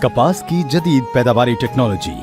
कपास की जदीद पैदावारी टेक्नोलॉजी।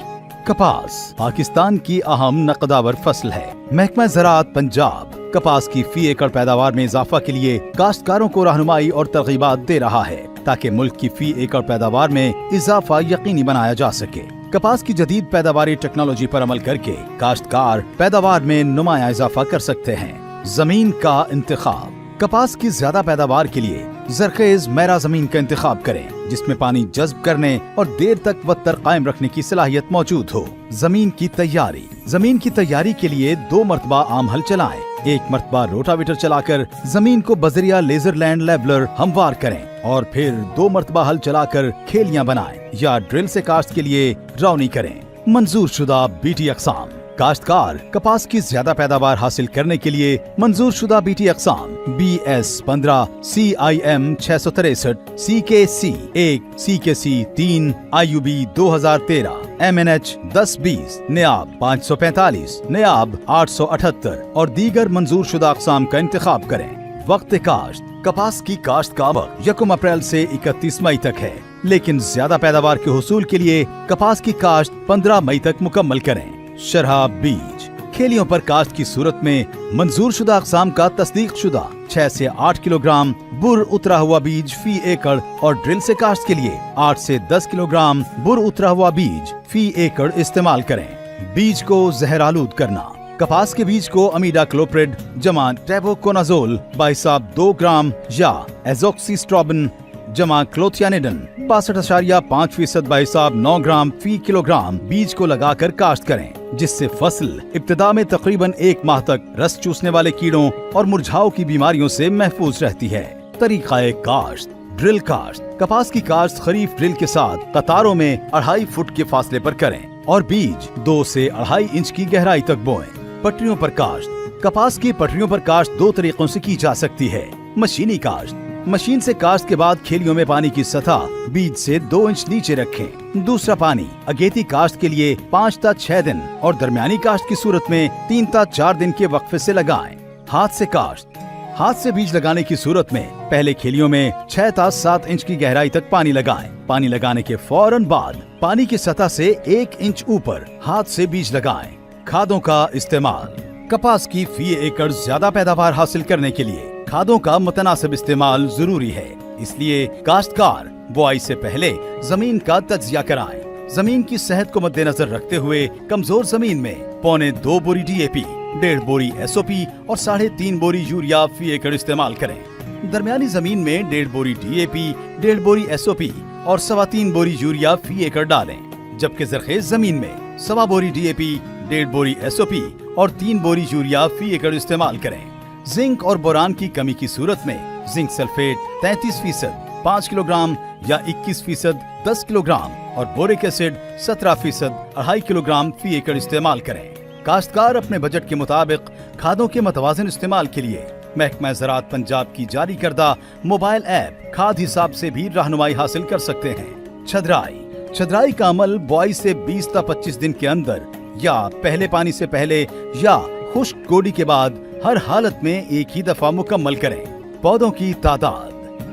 कपास पाकिस्तान की अहम नकदावर फसल है। महकमा ज़राअत पंजाब कपास की फी एकड़ पैदावार में इजाफा के लिए काश्तकारों को रहनुमाई और तरगीबात दे रहा है ताकि मुल्क की फी एकड़ पैदावार में इजाफा यकीनी बनाया जा सके। कपास की जदीद पैदावारी टेक्नोलॉजी पर अमल करके काश्तकार पैदावार में नुमाया इजाफा कर सकते हैं। जमीन का इंतखाब। कपास की ज्यादा पैदावार के लिए जरखेज मैरा जमीन का इंतखाब करें जिसमें पानी जज्ब करने और देर तक वत्तर कायम रखने की सलाहियत मौजूद हो। जमीन की तैयारी। जमीन की तैयारी के लिए 2 मरतबा आम हल चलाएं। 1 मरतबा रोटावेटर चलाकर जमीन को बजरिया लेजर लैंड लेबलर हमवार करें और फिर 2 मरतबा हल चलाकर खेलियां बनाएं या ड्रिल से काश्त के लिए रौनी करें। मंजूर शुदा बीटी अक़साम। काश्तकार कपास की ज्यादा पैदावार हासिल करने के लिए मंजूर शुदा BT अक़साम BS 15, CIM 663, CKC 1, CKC 3, IUB 2013, MNH 1020, NAB 545, NAB 878 और दीगर मंजूर शुदा अक़साम का इंतखाब करें। वक्त काश्त। कपास की काश्त का वक्त 1 अप्रैल से 31 मई तक है, लेकिन ज्यादा पैदावार के हुसूल के लिए कपास की काश्त 15 मई तक मुकम्मल करें। शरहा बीज। खेलियों पर काश्त की सूरत में मंजूर शुदा अक़साम का तस्दीक शुदा 6 से 8 किलोग्राम बुर उतरा हुआ बीज फी एकड़ और ड्रिल से काश्त के लिए 8 से 10 किलोग्राम बुर उतरा हुआ बीज फी एकड़ इस्तेमाल करें। बीज को जहरालूद करना। कपास के बीज को अमीडा क्लोप्रिड जमा टेबोकोनाजोल बाइसाब 2 ग्राम या एजोक्सिस्ट्रोबिन जमा क्लोथियानिडन 62.5% बाइसाब 9 ग्राम फी किलोग्राम बीज को लगाकर काश्त करें, जिससे फसल इब्तिदा में तकरीबन 1 माह तक रस चूसने वाले कीड़ों और मुरझाओं की बीमारियों से महफूज रहती है। तरीक़ाए काश्त। ड्रिल काश्त। कपास की काश्त खरीफ ड्रिल के साथ कतारों में 2.5 फुट के फासले पर करें और बीज 2 से 2.5 इंच की गहराई तक बोएं। पटरियों पर काश्त। कपास की पटरियों पर काश्त 2 तरीकों से की जा सकती है। मशीनी काश्त। मशीन से काश्त के बाद खेलियों में पानी की सतह बीज से 2 इंच नीचे रखें। दूसरा पानी अगेती काश्त के लिए 5 से 6 दिन और दरमियानी काश्त की सूरत में 3 से 4 दिन के वक्फे से लगाएं। हाथ से काश्त। हाथ से बीज लगाने की सूरत में पहले खेलियों में 6 से 7 इंच की गहराई तक पानी लगाएं। पानी लगाने के फौरन बाद पानी की सतह से 1 इंच ऊपर हाथ से बीज लगाएं। खादों का इस्तेमाल। कपास की फी एकड़ ज्यादा पैदावार हासिल करने के लिए खादों का मुतनासिब इस्तेमाल जरूरी है, इसलिए काश्तकार बुआई से पहले जमीन का तज्जिया कराएं। जमीन की सेहत को मद्देनजर रखते हुए कमजोर जमीन में 1.25 बोरी DAP, 1.5 बोरी SOP और 3.5 बोरी यूरिया फी एकड़ इस्तेमाल करें। दरमियानी जमीन में 1.5 बोरी DAP, 1.5 बोरी SOP और 3.25 बोरी यूरिया फी एकड़ डालें, जबकि जरखेज जमीन में 1.25 बोरी DAP, 1.5 बोरी SOP और 3 बोरी यूरिया फी एकड़ इस्तेमाल करें। जिंक और बोरान की कमी की सूरत में जिंक सल्फेट 33% 5 किलोग्राम या 21% 10 किलोग्राम और बोरिक एसिड 17% 2.5 किलोग्राम फी एकड़ इस्तेमाल करें। काश्तकार अपने बजट के मुताबिक खादों के मुतवाज़िन इस्तेमाल के लिए महकमा ज़राअत पंजाब की जारी करदा मोबाइल ऐप खाद हिसाब से भी रहनुमाई हासिल कर सकते हैं। छदराई। छदराई का अमल बुआई से 20 से 25 दिन के अंदर या पहले पानी से पहले या खुश्क गोडी के बाद हर हालत में एक ही दफा मुकम्मल करें। पौधों की तादाद।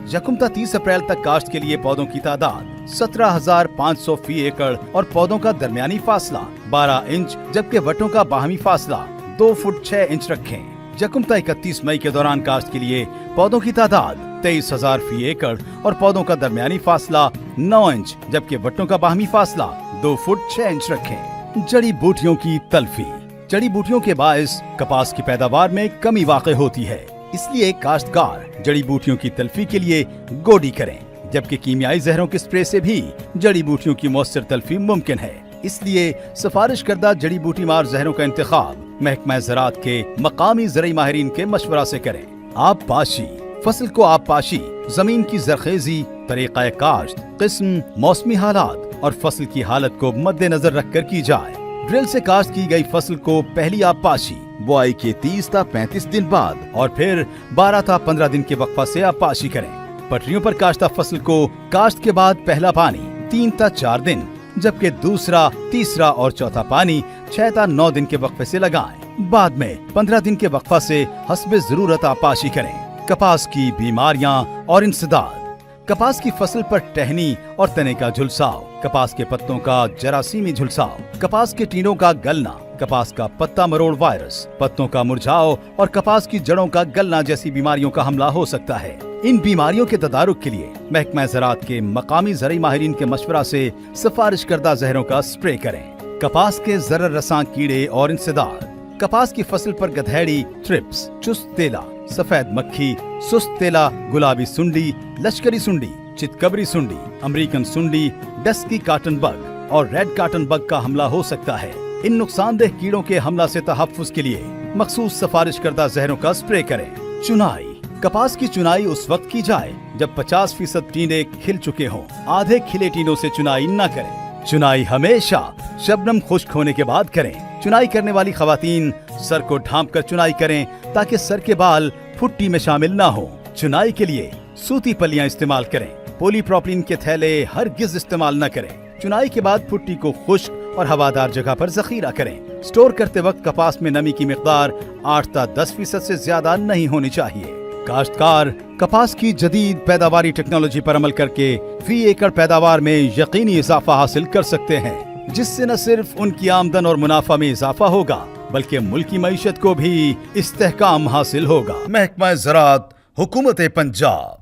1 से 30 अप्रैल तक काश्त के लिए पौधों की तादाद 17,500 फी एकड़ और पौधों का दरमियानी फासला 12 इंच जबकि वटों का बाहमी फासला 2 फुट 6 इंच रखें। 1 से 31 मई के दौरान काश्त के लिए पौधों की तादाद 23,000 फी एकड़ और पौधों का दरमियानी फासला 9 इंच जबकि वटों का बाहमी फासला 2 फुट 6 इंच रखें। जड़ी बूटियों की तलफी। जड़ी बूटियों के बायस कपास की पैदावार में कमी वाक़ई होती है, इसलिए काश्तकार जड़ी बूटियों की तलफी के लिए गोडी करें, जबकि कीमियाई जहरों के स्प्रे से भी जड़ी बूटियों की मौसर तलफी मुमकिन है। इसलिए सिफारिश करदा जड़ी बूटी मार जहरों का इंतखाब महकमा ज़राअत के मकामी ज़रई माहिरीन के मशवरा से करें। आब पाशी। फसल को आब पाशी जमीन की जरखेजी, तरीक़ाए काश्त, किस्म, मौसमी हालात और फसल की हालत को मद्देनजर रखकर की जाए। ड्रिल से काश्त की गई फसल को पहली आब पाशी बुआई के 30 से 35 दिन बाद और फिर 12 से 15 दिन के वक्फा से आब पाशी करें। पटरियों पर काश्ता फसल को काश्त के बाद पहला पानी 3 से 4 दिन जबकि दूसरा, तीसरा और चौथा पानी 6 से 9 दिन के वक्फे से लगाएं। बाद में 15 दिन के वक्फा से हस्बे जरूरत आब पाशी करें। कपास की बीमारियां और इंसदाद। कपास की फसल पर टहनी और तने का झुलसाव, कपास के पत्तों का जरासीमी झुलसाव, कपास के टीनों का गलना, कपास का पत्ता मरोड़ वायरस, पत्तों का मुरझाव और कपास की जड़ों का गलना जैसी बीमारियों का हमला हो सकता है। इन बीमारियों के तदारुक के लिए महकमा ज़राअत के मकामी ज़रई माहिरीन के मशवरा से सिफारिश करदा जहरों का स्प्रे करें। कपास के जरर रसां कीड़े और इंसदाद, कपास की फसल पर गधेड़ी, ट्रिप्स, चुस्त तेला, सफेद मक्खी, सुस्त तेला, गुलाबी सुंडी, लश्करी सुंडी, चितकबरी सुंडी, अमेरिकन सुंडी, डस्की काटन बग और रेड काटन बग का हमला हो सकता है। इन नुकसानदेह कीड़ों के हमला से तहफ्फुज के लिए मखसूस सिफारिश करदा जहरों का स्प्रे करें। चुनाई, कपास की चुनाई उस वक्त की जाए जब 50% टीने खिल चुके हों। आधे खिले टीनों से चुनाई न करें। चुनाई हमेशा शबनम खुश्क होने के बाद करें। चुनाई करने वाली खवातीन सर को ढांप कर चुनाई करें ताकि सर के बाल फुट्टी में शामिल ना हो। चुनाई के लिए सूती पल्लियां इस्तेमाल करें। पॉलीप्रोपिलीन के थैले हरगिज इस्तेमाल न करें। चुनाई के बाद फुट्टी को खुश्क और हवादार जगह पर जखीरा करें। स्टोर करते वक्त कपास में नमी की मिकदार 8 से 10% से ज्यादा नहीं होनी चाहिए। काश्तकार कपास की जदीद पैदावारी टेक्नोलॉजी पर अमल करके फी एकड़ पैदावार में यकीनी इजाफा हासिल कर सकते हैं, जिससे न सिर्फ उनकी आमदन और मुनाफा में इजाफा होगा बल्कि मुल्क की मईशत को भी इस्तेहकाम हासिल होगा। महकमा ज़राअत, हुकूमत पंजाब।